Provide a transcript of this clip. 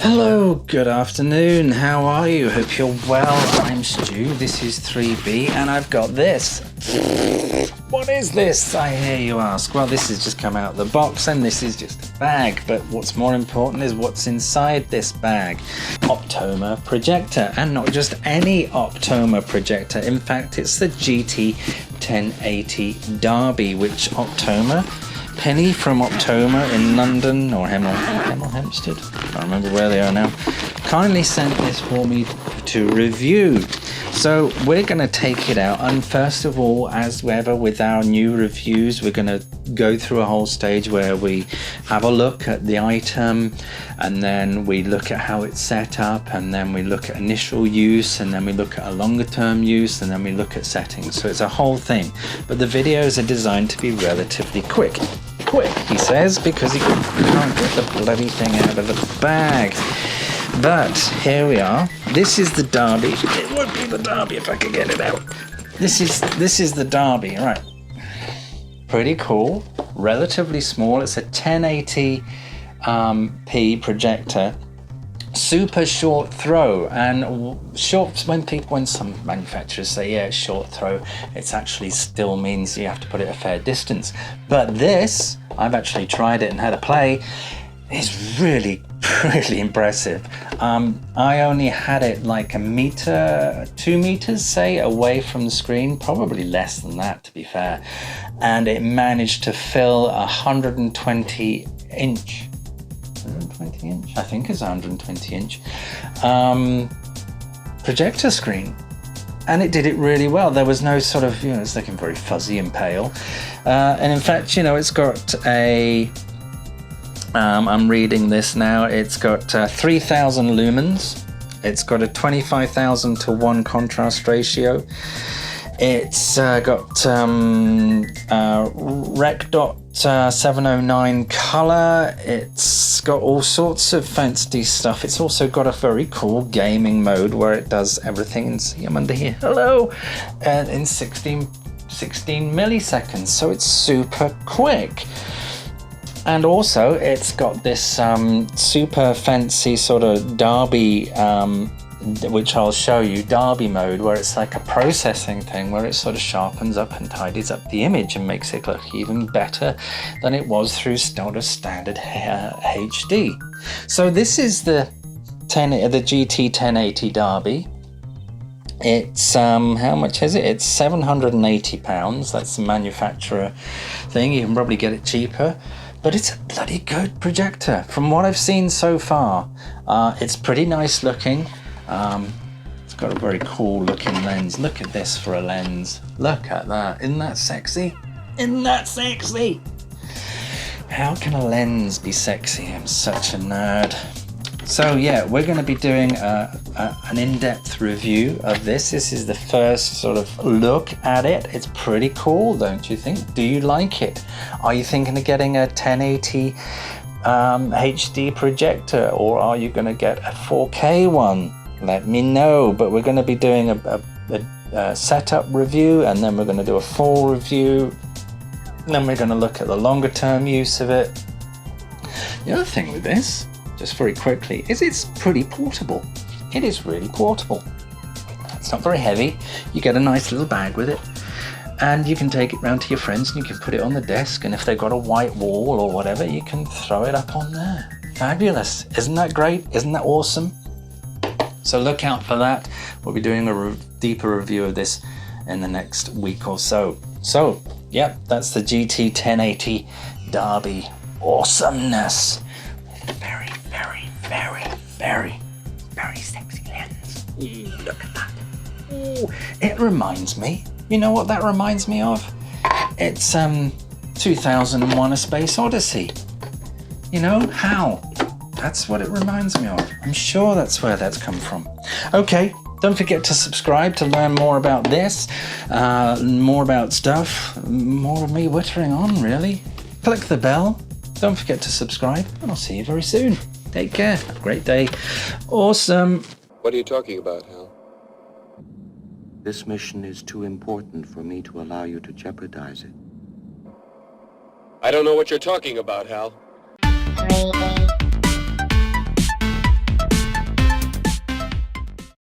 Hello, good afternoon, how are you? Hope you're well. I'm Stu, this is 3B, and I've got this. What is this, I hear you ask? Well, this has just come out of the box, and this is just a bag, but what's more important is what's inside this bag. Optoma Projector, and not just any Optoma Projector. In fact, it's the GT1080Darbee, which Optoma, Penny from Optoma in London, or Hemel Hempstead, I can't remember where they are now, kindly sent this for me to review. So we're going to take it out, and first of all, as ever with our new reviews, we're going to go through a whole stage where we have a look at the item, and then we look at how it's set up, and then we look at initial use, and then we look at a longer term use, and then we look at settings. So it's a whole thing, but the videos are designed to be relatively quick, he says, because he can't get the bloody thing out of the bag. But here we are. This is the Darbee. It would be the Darbee if I could get it out. This is the Darbee, right? Pretty cool. Relatively small. It's a 1080p projector. Super short throw, and when some manufacturers say yeah it's short throw, it's actually still means you have to put it a fair distance. But this, I've actually tried it and had a play. It's really impressive. I only had it like a meter, 2 meters, say, away from the screen, probably less than that to be fair, and it managed to fill 120 inch. I think it's 120 inch projector screen, and it did it really well. There was no sort of, it's looking very fuzzy and pale, and in fact, it's got a I'm reading this now, it's got 3000 lumens, it's got a 25,000 to 1 contrast ratio, it's got Rec. 709 color, it's got all sorts of fancy stuff. It's also got a very cool gaming mode where it does everything, and see, I'm under here, hello, and in 16 milliseconds, so it's super quick. And also it's got this super fancy sort of Darbee, which I'll show you, Darbee mode, where it's like a processing thing where it sort of sharpens up and tidies up the image and makes it look even better than it was through standard HD. So this is the GT1080Darbee. It's how much is it? It's £780. That's the manufacturer thing. You can probably get it cheaper, but it's a bloody good projector from what I've seen so far. It's pretty nice looking. It's got a very cool looking lens. Look at this for a lens. Look at that. Isn't that sexy? Isn't that sexy? How can a lens be sexy? I'm such a nerd. So yeah, we're going to be doing an in-depth review of this. This is the first sort of look at it. It's pretty cool, don't you think? Do you like it? Are you thinking of getting a 1080 HD projector, or are you going to get a 4K one? Let me know. But we're going to be doing a setup review, and then we're going to do a full review, and then we're going to look at the longer term use of it. The other thing with this, just very quickly, is it's pretty portable. It is really portable. It's not very heavy. You get a nice little bag with it, and you can take it round to your friends, and you can put it on the desk, and if they've got a white wall or whatever, you can throw it up on there. Fabulous. Isn't that great? Isn't that awesome? So look out for that. We'll be doing a deeper review of this in the next week or so. So, yep, that's the GT1080Darbee. Awesomeness. Very, very, very, very, very sexy lens. Ooh, look at that. Ooh, it reminds me, you know what that reminds me of? It's 2001 A Space Odyssey. You know, HAL. That's what it reminds me of. I'm sure that's where that's come from. Okay, don't forget to subscribe to learn more about this, more about stuff, more of me whittering on, really. Click the bell. Don't forget to subscribe, and I'll see you very soon. Take care. Have a great day. Awesome. What are you talking about, Hal? This mission is too important for me to allow you to jeopardize it. I don't know what you're talking about, Hal.